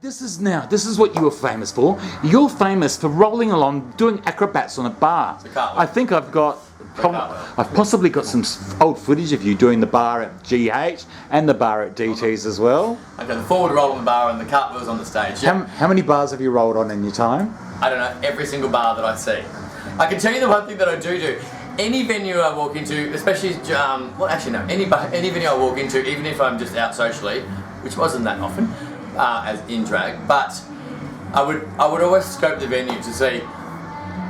this is what you were famous for. You're famous for rolling along, doing acrobats on a bar. I think I've possibly got some old footage of you doing the bar at GH and the bar at DT's as well. I've got the forward roll on the bar and the cartwheels on the stage. Yep. How many bars have you rolled on in your time? I don't know, every single bar that I see. I can tell you the one thing that I do. Any venue I walk into, especially, any venue I walk into, even if I'm just out socially, which wasn't that often, as in drag, but I would always scope the venue to see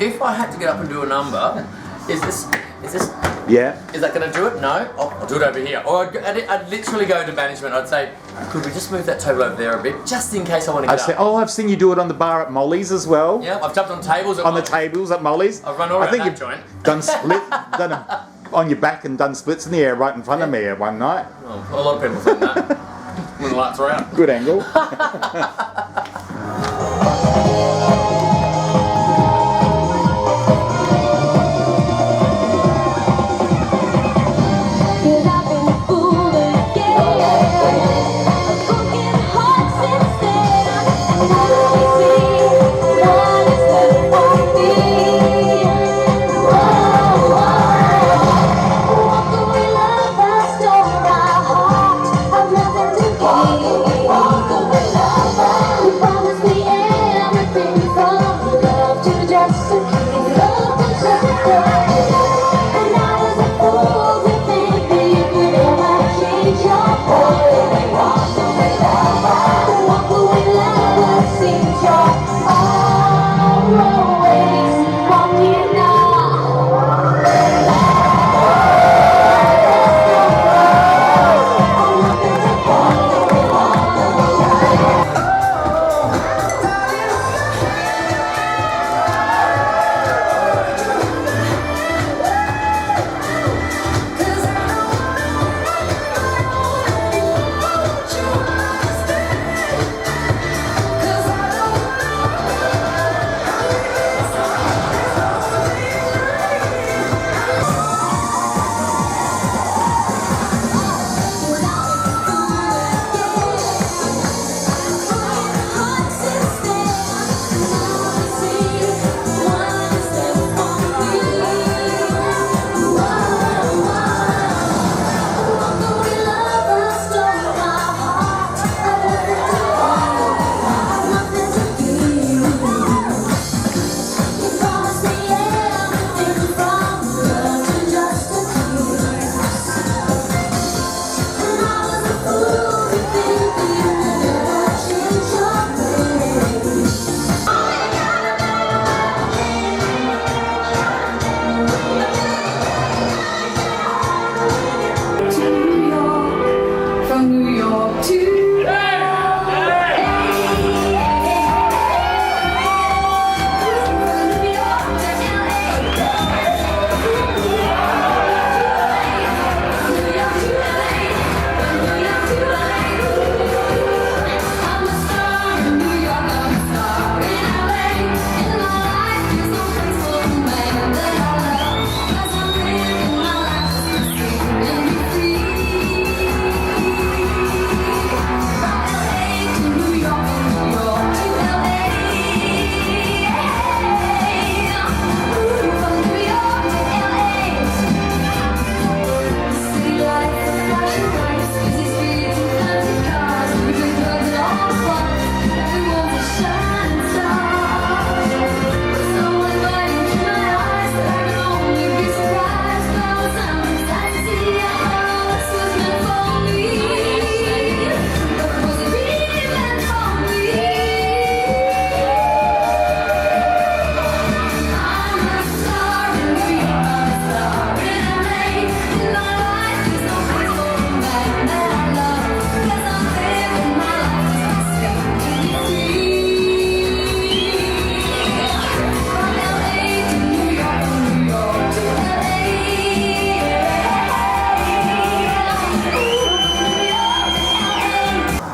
if I had to get up and do a number. Is this? Yeah. Is that going to do it? No. I'll do it over here. Or I'd literally go to management. I'd say, could we just move that table over there a bit, just in case I want to get up? I've seen you do it on the bar at Molly's as well. Yeah, I've jumped on tables. The tables at Molly's. I've run all around that joint. Done on your back and done splits in the air right in front of me one night. Oh, a lot of people think that. When the lights are out. Good angle.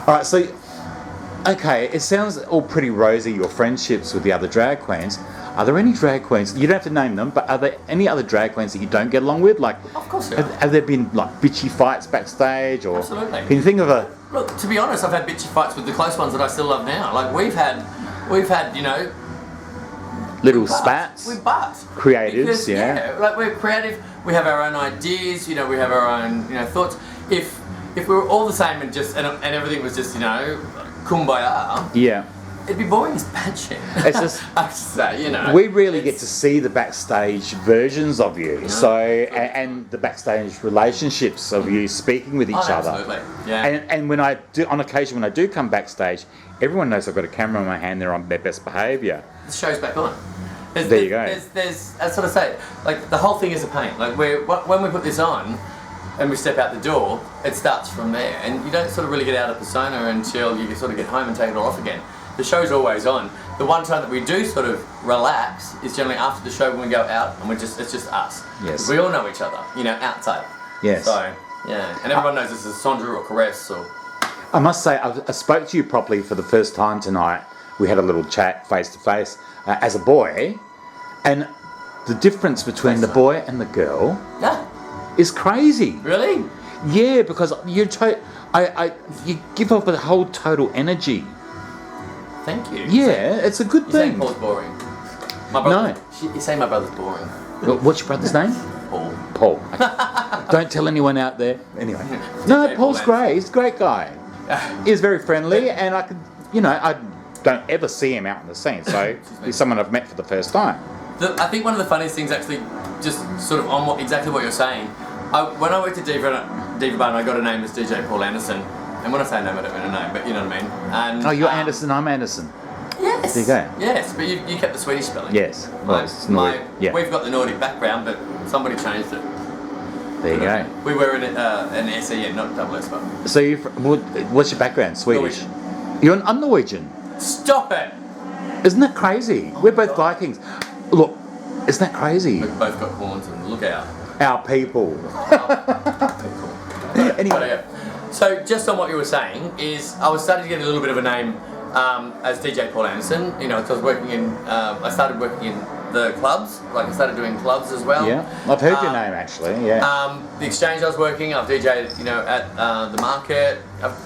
All right, so, okay, it sounds all pretty rosy, your friendships with the other drag queens. Are there any drag queens, you don't have to name them, but are there any other drag queens that you don't get along with? Like, of course there are. Have there been, like, bitchy fights backstage? Or absolutely. Can you think of look, to be honest, I've had bitchy fights with the close ones that I still love now. Like we've had, you know, little spats. We butt. Creatives, because, yeah. Like we're creative. We have our own ideas. You know, we have our own, you know, thoughts. If we were all the same and just and everything was just, you know, kumbaya. Yeah. It'd be boring as bad shit. It's just, I just say, you know. we really get to see the backstage versions of you, Yeah. so and the backstage relationships of you speaking with each other. Absolutely, yeah. And when I do, on occasion, when I do come backstage, everyone knows I've got a camera in my hand. They're on their best behaviour. The show's back on. There you go. There's, I sort of say, like the whole thing is a pain. Like when we put this on, and we step out the door, it starts from there, and you don't sort of really get out of persona until you sort of get home and take it all off again. The show's always on. The one time that we do sort of relax is generally after the show when we go out and it's just us. Yes. We all know each other, you know, outside. Yes. So, yeah. And everyone knows this is Sondra or Caress or... I must say, I spoke to you properly for the first time tonight. We had a little chat face to face as a boy, and the difference between the boy and the girl is crazy. Really? Yeah, because you give off a whole total energy. Thank you. Yeah, it's a good You say thing. Paul's boring. My brother, You say my brother's boring. What's your brother's name? Paul. Paul. Don't tell anyone out there. Anyway. No, Paul's great. He's a great guy. He's very friendly, and I could, you know, I don't ever see him out in the scene, so he's someone I've met for the first time. I think one of the funniest things, actually, just sort of on exactly what you're saying, when I worked at Diva Bar, I got a name as DJ Paul Anderson. And when I say name, I don't mean a name, but you know what I mean. And, you're Anderson, I'm Anderson. Yes. There you go. Yes, but you kept the Swedish spelling. Yes. Well, it's Nordic. Yeah. We've got the Nordic background, but somebody changed it. There you go. We were in an SEN, not double S, but... So what's your background? Swedish? Norwegian. I'm Norwegian. Stop it! Isn't that crazy? We're both Vikings. Look, isn't that crazy? We've both got horns and look out. Our people. Anyway. So just on what you were saying is I was starting to get a little bit of a name as DJ Paul Anderson, you know, because I was working in, I started working in the clubs, like I started doing clubs as well. Yeah, I've heard your name actually, yeah. The Exchange I was working, I've DJed, you know, at the market, I've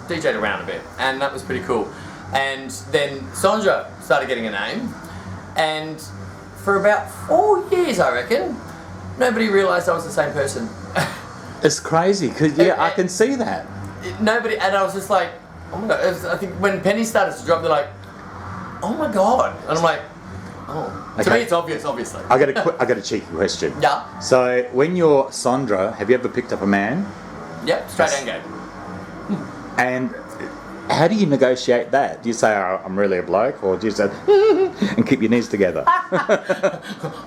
DJed around a bit, and that was pretty cool. And then Sondra started getting a name, and for about 4 years, I reckon, nobody realised I was the same person. It's crazy, because I can see that. Nobody, and I was just like, oh my god, I think when pennies started to drop, they're like, oh my god. And I'm like, oh. Okay. To me it's obvious, obviously. I got a cheeky question. Yeah. So, when you're Sondra, have you ever picked up a man? Yep, straight and go. And how do you negotiate that? Do you say, I'm really a bloke, or do you say, and keep your knees together?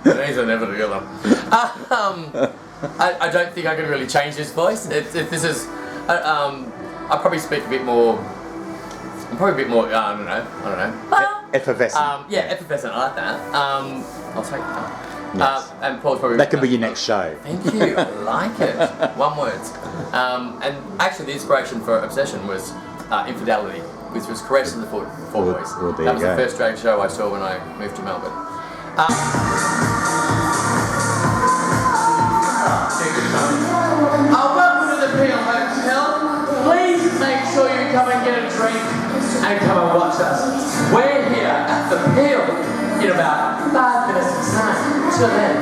The knees are never together. I don't think I can really change this voice. If this is, I probably speak a bit more. I'm probably a bit more. I don't know. Effervescent. Yeah, effervescent. I like that. I'll take that. Yes. And Paul's probably. That could be your next show. Thank you. I like it. One word. And actually, the inspiration for Obsession was Infidelity, which was Caress and the Four Boys. Well, that was the first drag show I saw when I moved to Melbourne. Welcome to the Peel Hotel. Please make sure you come and get a drink and come and watch us. We're here at the Peel in about 5 minutes' time. Till then,